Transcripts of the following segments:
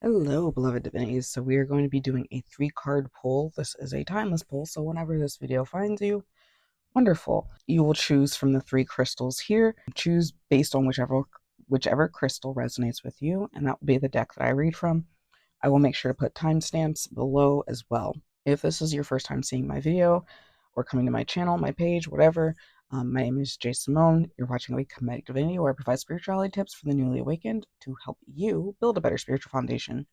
Hello, beloved divinities. So we are going to be doing a 3-card pull. This is a timeless pull, so whenever this video finds you, wonderful. You will choose from the 3 crystals here. Choose based on whichever crystal resonates with you, and that will be the deck that I read from. I will make sure to put timestamps below as well. If this is your first time seeing my video or coming to my channel, my page, whatever, my name is Jay Simone. You're watching a comedic divinity where I provide spirituality tips for the newly awakened to help you build a better spiritual foundation.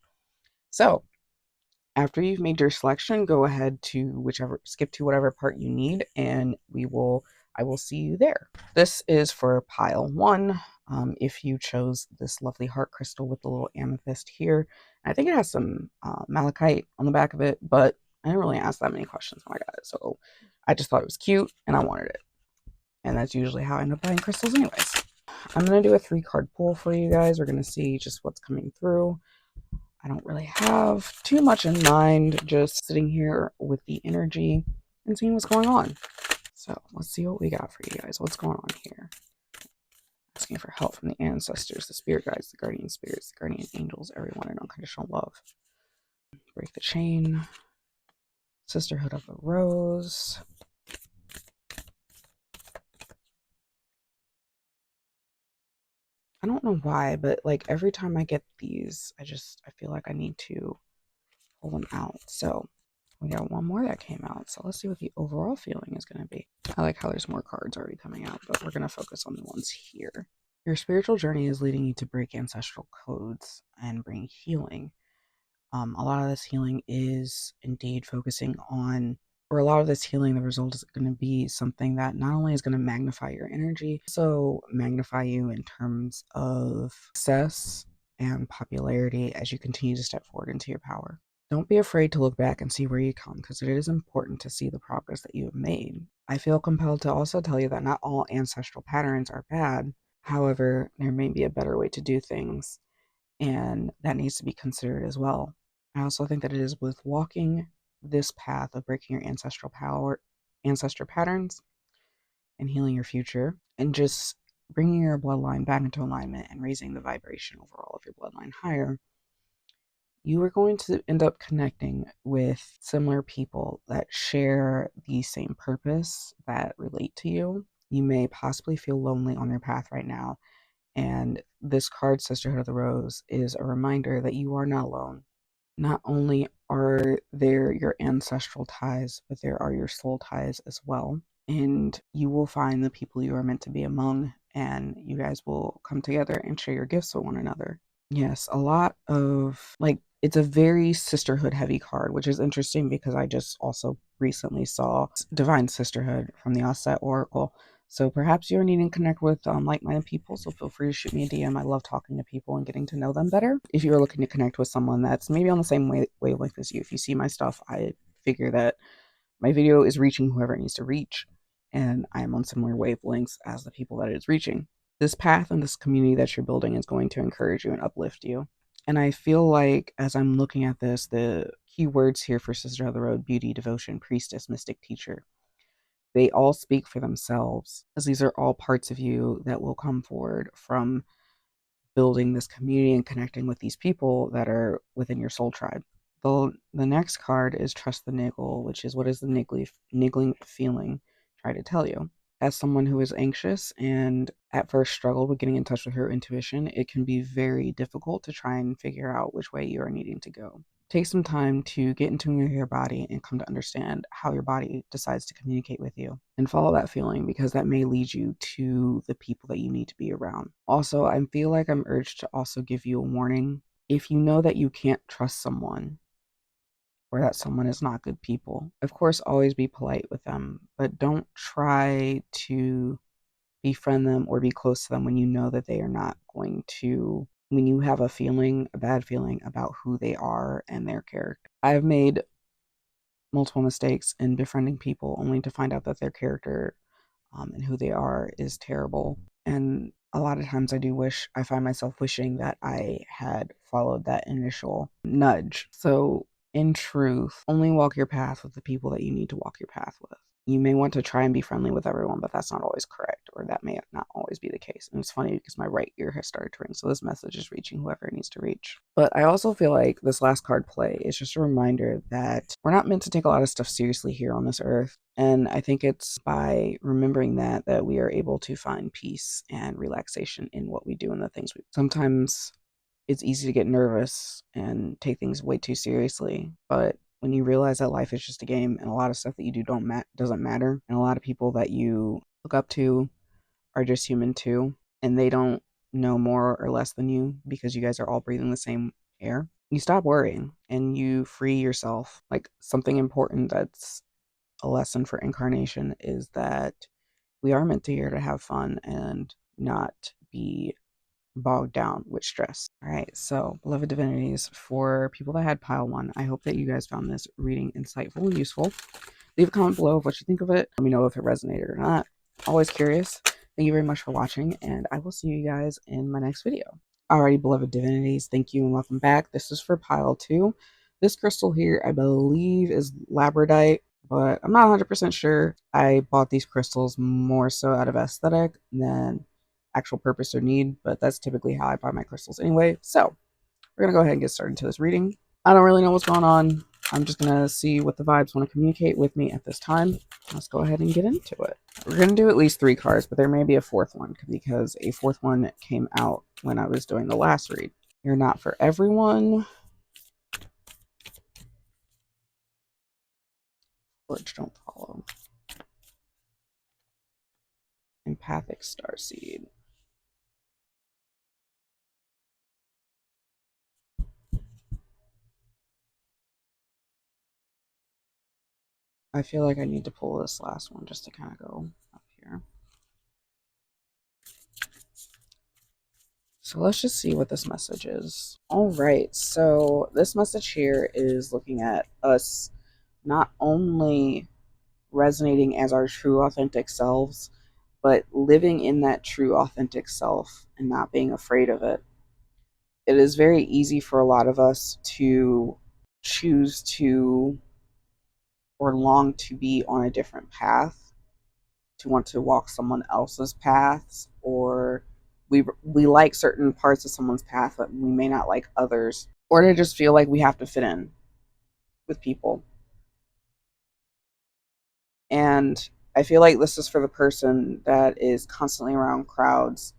So, after you've made your selection, go ahead to skip to whatever part you need, and I will see you there. This is for pile 1. If you chose this lovely heart crystal with the little amethyst here, I think it has some malachite on the back of it, but I didn't really ask that many questions when I got it, so I just thought it was cute and I wanted it. And that's usually how I end up buying crystals anyways. I'm going to do a 3-card pull for you guys. We're going to see just what's coming through. I don't really have too much in mind, just sitting here with the energy and seeing what's going on. So let's see what we got for you guys. What's going on here? Asking for help from the ancestors, the spirit guides, the guardian spirits, the guardian angels, everyone in unconditional love. Break the chain. Sisterhood of the Rose. I don't know why, but like every time I get these, I feel like I need to pull them out. So we got one more that came out. So let's see what the overall feeling is going to be. I like how there's more cards already coming out, but we're going to focus on the ones here. Your spiritual journey is leading you to break ancestral codes and bring healing. A lot of this healing is indeed focusing on, or a lot of this healing, the result is going to be something that not only is going to magnify your energy, also magnify you in terms of success and popularity as you continue to step forward into your power. Don't be afraid to look back and see where you come, because it is important to see the progress that you have made. I feel compelled to also tell you that not all ancestral patterns are bad. However, there may be a better way to do things, and that needs to be considered as well. I also think that it is with walking this path of breaking your ancestor patterns, and healing your future, and just bringing your bloodline back into alignment and raising the vibration overall of your bloodline higher, you are going to end up connecting with similar people that share the same purpose, that relate to you. You may possibly feel lonely on your path right now, and this card, Sisterhood of the Rose, is a reminder that you are not alone. Not only are there your ancestral ties, but there are your soul ties as well. And you will find the people you are meant to be among, and you guys will come together and share your gifts with one another. Yes, a lot of it's a very sisterhood heavy card, which is interesting because I just also recently saw Divine Sisterhood from the Offset Oracle. So perhaps you're needing to connect with like-minded people, so feel free to shoot me a DM. I love talking to people and getting to know them better. If you're looking to connect with someone that's maybe on the same wavelength as you, if you see my stuff, I figure that my video is reaching whoever it needs to reach, and I am on similar wavelengths as the people that it is reaching. This path and this community that you're building is going to encourage you and uplift you. And I feel like as I'm looking at this, the key words here for Sister of the Road: beauty, devotion, priestess, mystic, teacher, they all speak for themselves, as these are all parts of you that will come forward from building this community and connecting with these people that are within your soul tribe. The next card is Trust the Niggle, which is what is the niggling feeling try to tell you. As someone who is anxious and at first struggled with getting in touch with her intuition, it can be very difficult to try and figure out which way you are needing to go. Take some time to get in tune with your body and come to understand how your body decides to communicate with you, and follow that feeling, because that may lead you to the people that you need to be around. Also, I feel like I'm urged to also give you a warning. If you know that you can't trust someone, or that someone is not good people, of course, always be polite with them, but don't try to befriend them or be close to them when you know that they are not going to, when you have a bad feeling about who they are and their character. I've made multiple mistakes in befriending people only to find out that their character and who they are is terrible. And a lot of times I find myself wishing that I had followed that initial nudge. So in truth, only walk your path with the people that you need to walk your path with. You may want to try and be friendly with everyone, but that's not always correct, or that may not always be the case. And it's funny because my right ear has started to ring, so this message is reaching whoever it needs to reach. But I also feel like this last card play is just a reminder that we're not meant to take a lot of stuff seriously here on this earth. And I think it's by remembering that we are able to find peace and relaxation in what we do and the things we sometimes it's easy to get nervous and take things way too seriously. But when you realize that life is just a game and a lot of stuff that you do doesn't matter, and a lot of people that you look up to are just human too, and they don't know more or less than you because you guys are all breathing the same air, you stop worrying and you free yourself. Like, something important that's a lesson for incarnation is that we are meant to here to have fun and not be bogged down with stress. All right, so Beloved Divinities, for people that had pile one, I hope that you guys found this reading insightful and useful. Leave a comment below of what you think of it. Let me know if it resonated or not. Always curious. Thank you very much for watching, and I will see you guys in my next video. Alrighty, Beloved Divinities, thank you and welcome back. This is for pile two. This crystal here, I believe, is labradorite, but I'm not 100% sure. I bought these crystals more so out of aesthetic than actual purpose or need, but that's typically how I buy my crystals anyway. So we're gonna go ahead and get started into this reading. I don't really know what's going on. I'm just gonna see what the vibes want to communicate with me at this time. Let's go ahead and get into it. We're gonna do at least 3 cards, but there may be a 4th one because a 4th one came out when I was doing the last read. You're not for everyone. Words don't follow. Empathic starseed. I feel like I need to pull this last one just to kind of go up here. So let's just see what this message is. All right, so this message here is looking at us not only resonating as our true authentic selves, but living in that true authentic self and not being afraid of it. It is very easy for a lot of us to choose to or long to be on a different path, to want to walk someone else's paths, or we like certain parts of someone's path but we may not like others, or to just feel like we have to fit in with people. And I feel like this is for the person that is constantly around crowds,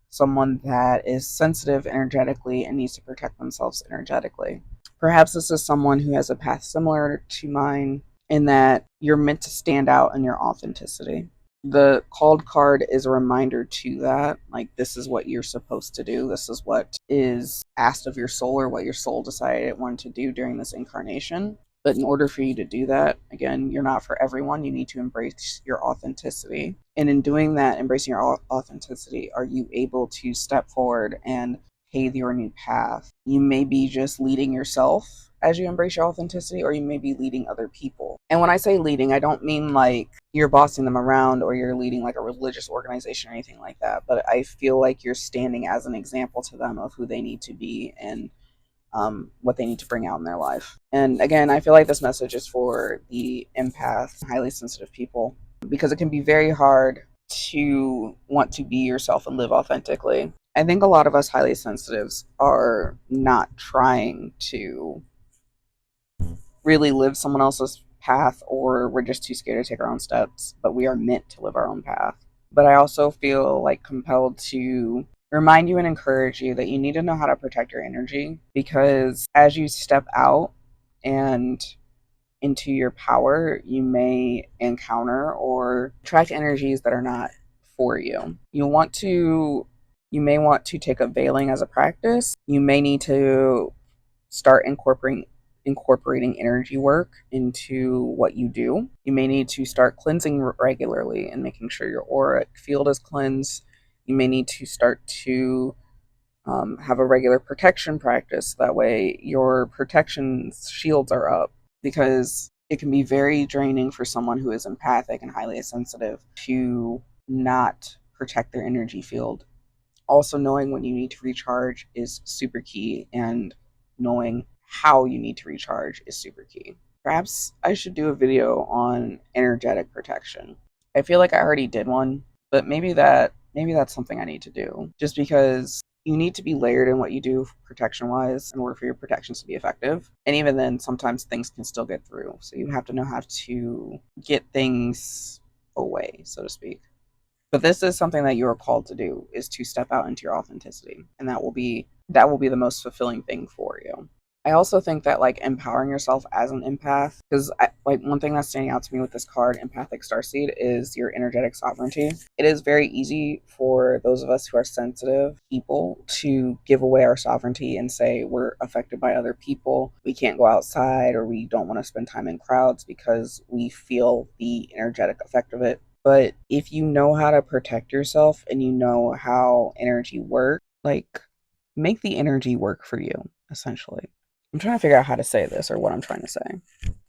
someone that is sensitive energetically and needs to protect themselves energetically. Perhaps this is someone who has a path similar to mine in that you're meant to stand out in your authenticity. The called card is a reminder to that. Like, this is what you're supposed to do. This is what is asked of your soul, or what your soul decided it wanted to do during this incarnation. But in order for you to do that, again, you're not for everyone. You need to embrace your authenticity. And in doing that, embracing your authenticity, are you able to step forward and pave your new path? You may be just leading yourself as you embrace your authenticity, or you may be leading other people. And when I say leading, I don't mean like you're bossing them around or you're leading like a religious organization or anything like that. But I feel like you're standing as an example to them of who they need to be and what they need to bring out in their life. And again, I feel like this message is for the empath, highly sensitive people, because it can be very hard to want to be yourself and live authentically. I think a lot of us highly sensitives are not trying to really live someone else's path, or we're just too scared to take our own steps, but we are meant to live our own path. But I also feel like compelled to remind you and encourage you that you need to know how to protect your energy, because as you step out and into your power, you may encounter or attract energies that are not for you. You may want to take up veiling as a practice. You may need to start incorporating energy work into what you do. You may need to start cleansing regularly and making sure your auric field is cleansed. You may need to start to have a regular protection practice. That way your protection shields are up, because it can be very draining for someone who is empathic and highly sensitive to not protect their energy field. Also, knowing when you need to recharge is super key, and knowing how you need to recharge is super key. Perhaps I should do a video on energetic protection. I feel like I already did one, but maybe that's something I need to do. Just because you need to be layered in what you do protection wise in order for your protections to be effective. And even then, sometimes things can still get through. So you have to know how to get things away, so to speak. But this is something that you are called to do, is to step out into your authenticity, and that will be the most fulfilling thing for you. I also think that like empowering yourself as an empath, because like one thing that's standing out to me with this card, Empathic Starseed, is your energetic sovereignty. It is very easy for those of us who are sensitive people to give away our sovereignty and say we're affected by other people. We can't go outside, or we don't want to spend time in crowds because we feel the energetic effect of it. But if you know how to protect yourself and you know how energy works, like make the energy work for you, essentially. I'm trying to figure out how to say this or what I'm trying to say.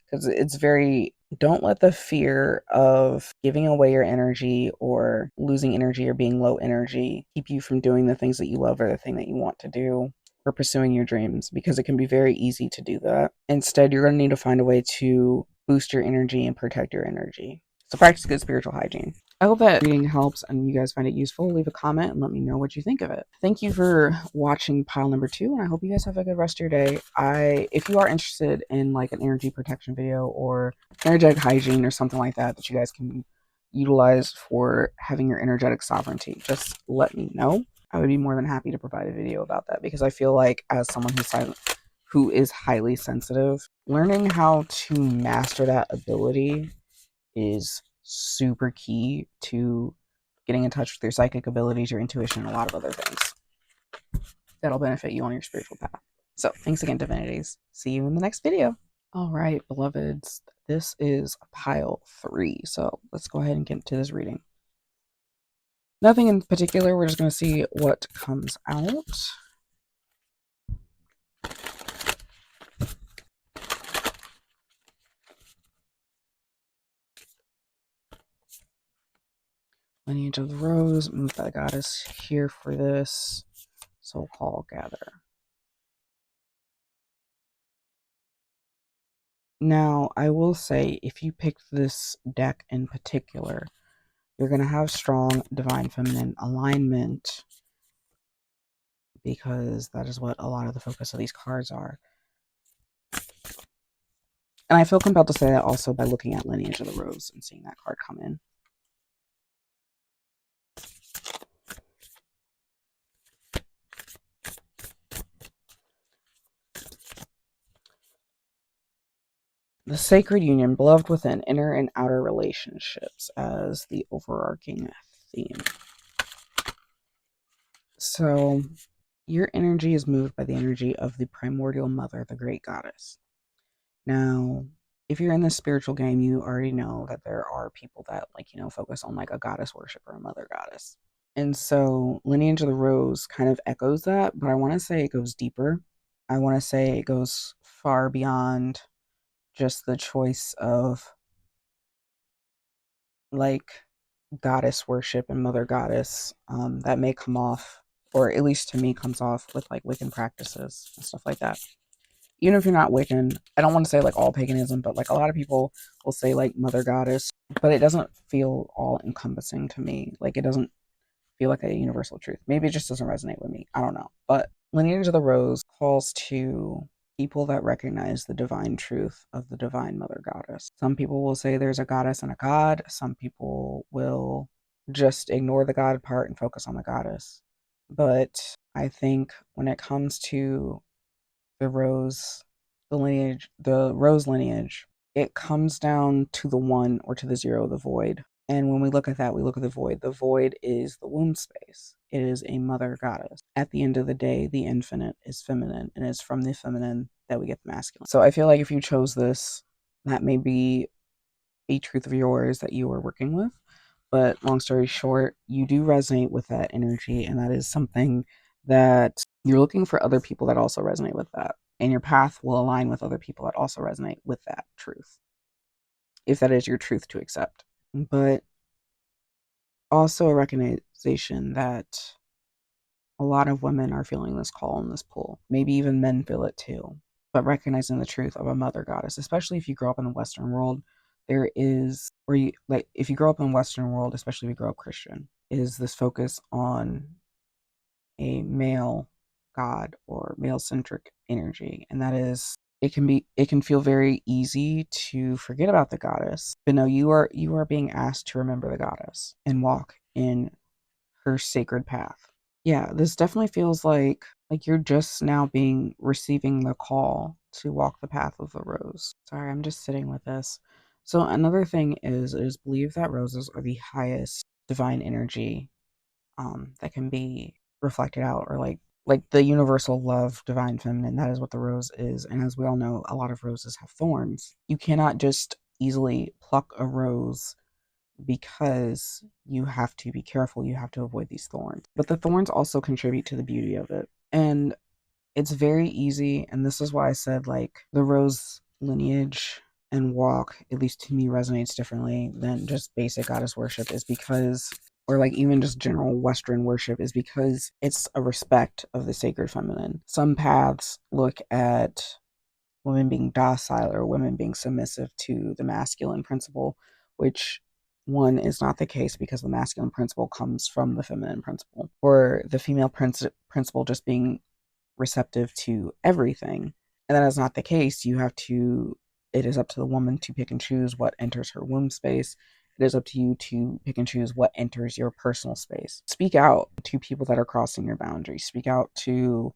Because it's very, don't let the fear of giving away your energy or losing energy or being low energy keep you from doing the things that you love or the thing that you want to do or pursuing your dreams, because it can be very easy to do that. Instead, you're going to need to find a way to boost your energy and protect your energy. So practice good spiritual hygiene. I hope that reading helps and you guys find it useful. Leave a comment and let me know what you think of it. Thank you for watching pile number 2, and I hope you guys have a good rest of your day. If you are interested in like an energy protection video or energetic hygiene or something like that that you guys can utilize for having your energetic sovereignty, just let me know. I would be more than happy to provide a video about that, because I feel like as someone who is highly sensitive, learning how to master that ability is super key to getting in touch with your psychic abilities, your intuition, and a lot of other things that'll benefit you on your spiritual path. So thanks again, divinities. See you in the next video. All right, beloveds, this is pile 3. So let's go ahead and get into this reading. Nothing in particular. We're just going to see what comes out. Lineage of the Rose, moved by the goddess here for this. So call gather. Now, I will say, if you picked this deck in particular, you're going to have strong divine feminine alignment, because that is what a lot of the focus of these cards are. And I feel compelled to say that also by looking at Lineage of the Rose and seeing that card come in. The sacred union, beloved within, inner and outer relationships as the overarching theme. So your energy is moved by the energy of the primordial mother, the great goddess. Now, if you're in the spiritual game, you already know that there are people that focus on like a goddess worship or a mother goddess. And so Lineage of the Rose kind of echoes that, but I want to say it goes deeper. I want to say it goes far beyond just the choice of like goddess worship and mother goddess that may come off, or at least to me comes off with like Wiccan practices and stuff like that. Even if you're not Wiccan, I don't want to say like all paganism, but like a lot of people will say like mother goddess, but it doesn't feel all encompassing to me. Like it doesn't feel like a universal truth. Maybe it just doesn't resonate with me. I don't know. But Lineage of the Rose calls to people that recognize the divine truth of the divine mother goddess. Some people will say there's a goddess and a god. Some people will just ignore the god part and focus on the goddess. But I think when it comes to the rose lineage, it comes down to the one or to the zero, the void. And when we look at that, we look at the void. The void is the womb space. It is a mother goddess. At the end of the day, the infinite is feminine, and it's from the feminine that we get the masculine. So I feel like if you chose this, that may be a truth of yours that you are working with. But long story short, you do resonate with that energy, and that is something that you're looking for other people that also resonate with that. And your path will align with other people that also resonate with that truth, if that is your truth to accept. But also a recognition that a lot of women are feeling this call and this pull. Maybe even men feel it too. but recognizing the truth of a mother goddess, especially if you grow up in the Western world, there is, or you like, if you grow up in the Western world, especially if you grow up Christian, is this focus on a male god or male centric energy. And that is, it can feel very easy to forget about the goddess. But no, you are being asked to remember the goddess and walk in her sacred path. Yeah, this definitely feels like you're just now being receiving the call to walk the path of the rose. Sorry, I'm just sitting with this. So another thing is, it is believed that roses are the highest divine energy that can be reflected out, or like the universal love, divine feminine. That is what the rose is. And as we all know, a lot of roses have thorns. You cannot just easily pluck a rose because you have to be careful. You have to avoid these thorns. But the thorns also contribute to the beauty of it. And it's very easy. And this is why I said, like, the rose lineage and walk, at least to me, resonates differently than just basic goddess worship, is because, or like even just general Western worship, is because it's a respect of the sacred feminine. Some paths look at women being docile or women being submissive to the masculine principle, which one is not the case, because the masculine principle comes from the feminine principle, or the female principle just being receptive to everything. And that is not the case. You have to, it is up to the woman to pick and choose what enters her womb space. It is up to you to pick and choose what enters your personal space. Speak out to people that are crossing your boundaries. Speak out to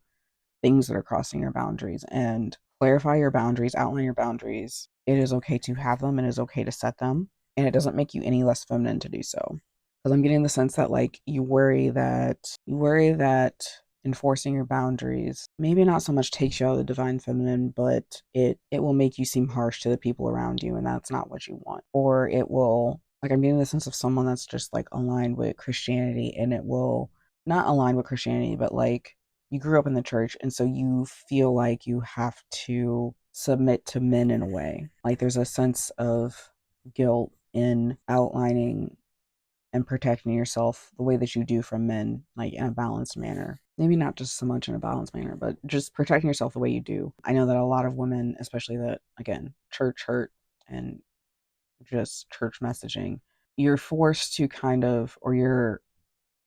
things that are crossing your boundaries, and clarify your boundaries, outline your boundaries. It is okay to have them, and it is okay to set them, and it doesn't make you any less feminine to do so. Because I'm getting the sense that, like, you worry that enforcing your boundaries maybe not so much takes you out of the divine feminine, but it will make you seem harsh to the people around you, and that's not what you want. Or it will, like, I'm getting the sense of someone that's just like aligned with Christianity, and it will not align with Christianity, but like, you grew up in the church, and so you feel like you have to submit to men in a way. Like, there's a sense of guilt in outlining and protecting yourself the way that you do from men, like in a balanced manner. Maybe not just so much in a balanced manner, but just protecting yourself the way you do. I know that a lot of women, especially that, again, church hurt and just church messaging, you're forced to kind of, or you're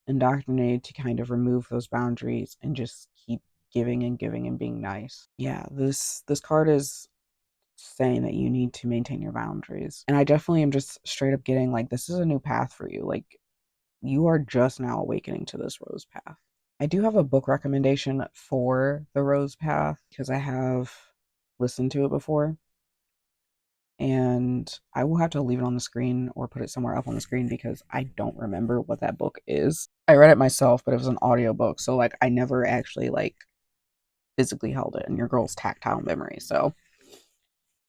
indoctrinated to kind of remove those boundaries and just keep giving and giving and being nice. Yeah, this card is saying that you need to maintain your boundaries. And I definitely am just straight up getting, like, this is a new path for you. Like, you are just now awakening to this rose path. I do have a book recommendation for the rose path because I have listened to it before. And I will have to leave it on the screen or put it somewhere up on the screen because I don't remember what that book is. I read it myself, but it was an audiobook, so like I never actually like physically held it, and your girl's tactile memory. So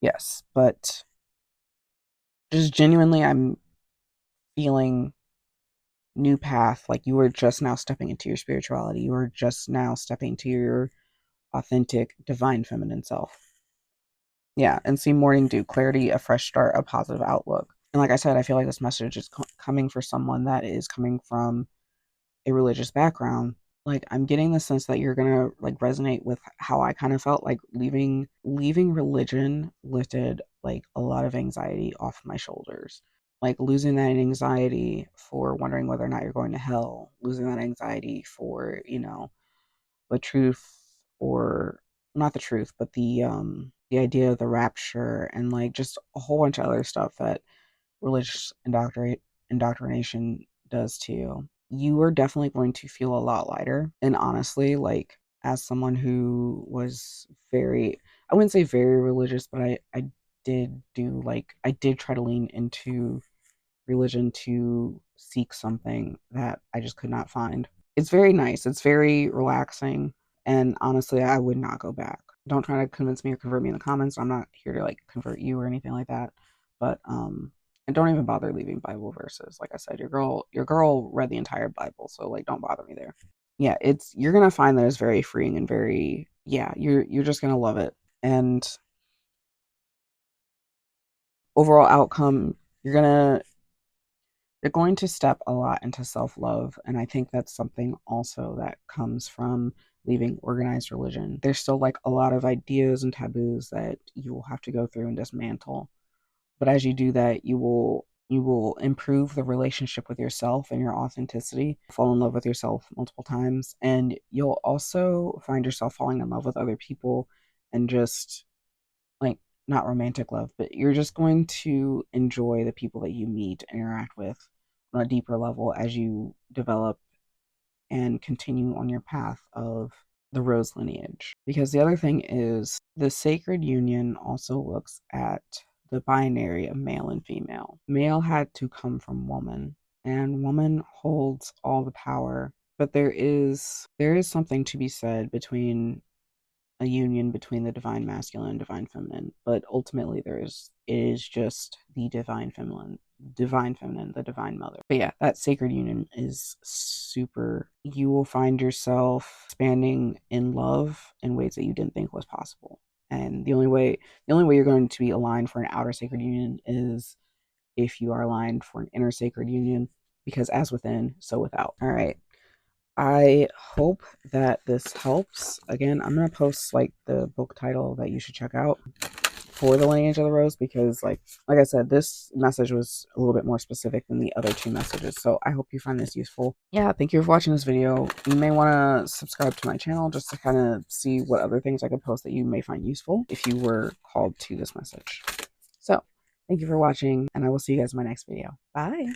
yes, but just genuinely, I'm feeling new path. Like, you are just now stepping into your spirituality. You are just now stepping to your authentic divine feminine self. Yeah, and see morning dew, clarity, a fresh start, a positive outlook. And like I said, I feel like this message is coming for someone that is coming from a religious background. Like, I'm getting the sense that you're gonna like resonate with how I kind of felt. Like, leaving religion lifted like a lot of anxiety off my shoulders. Like, losing that anxiety for wondering whether or not you're going to hell, losing that anxiety for, the truth, or not the truth, but the idea of the rapture, and like just a whole bunch of other stuff that religious indoctrination does to you. You are definitely going to feel a lot lighter. And honestly, like, as someone who was very, I wouldn't say very religious, but I did try to lean into religion to seek something that I just could not find. It's very nice. It's very relaxing. And honestly, I would not go back. Don't try to convince me or convert me in the comments. I'm not here to like convert you or anything like that. But and don't even bother leaving Bible verses. Like I said, your girl read the entire Bible, so like don't bother me there. Yeah, you're gonna find that it's very freeing and very, yeah, you're just gonna love it. And overall outcome, you're going to step a lot into self love. And I think that's something also that comes from leaving organized religion. There's still like a lot of ideas and taboos that you will have to go through and dismantle. But as you do that, you will improve the relationship with yourself and your authenticity, fall in love with yourself multiple times, and you'll also find yourself falling in love with other people and just like not romantic love, but you're just going to enjoy the people that you meet and interact with on a deeper level as you develop and continue on your path of the rose lineage. Because the other thing is, the sacred union also looks at the binary of male and female. Male had to come from woman, and woman holds all the power. But there is something to be said between a union between the divine masculine and divine feminine, but ultimately it is just the divine feminine, the divine mother. But yeah, that sacred union is super. You will find yourself expanding in love in ways that you didn't think was possible. And the only way you're going to be aligned for an outer sacred union is if you are aligned for an inner sacred union, because as within, so without. All right. I hope that this helps. Again, I'm gonna post like the book title that you should check out for the lineage of the rose, because like I said, this message was a little bit more specific than the other two messages. So I hope you find this useful. Yeah, thank you for watching this video. You may want to subscribe to my channel just to kind of see what other things I could post that you may find useful if you were called to this message. So thank you for watching, and I will see you guys in my next video. Bye.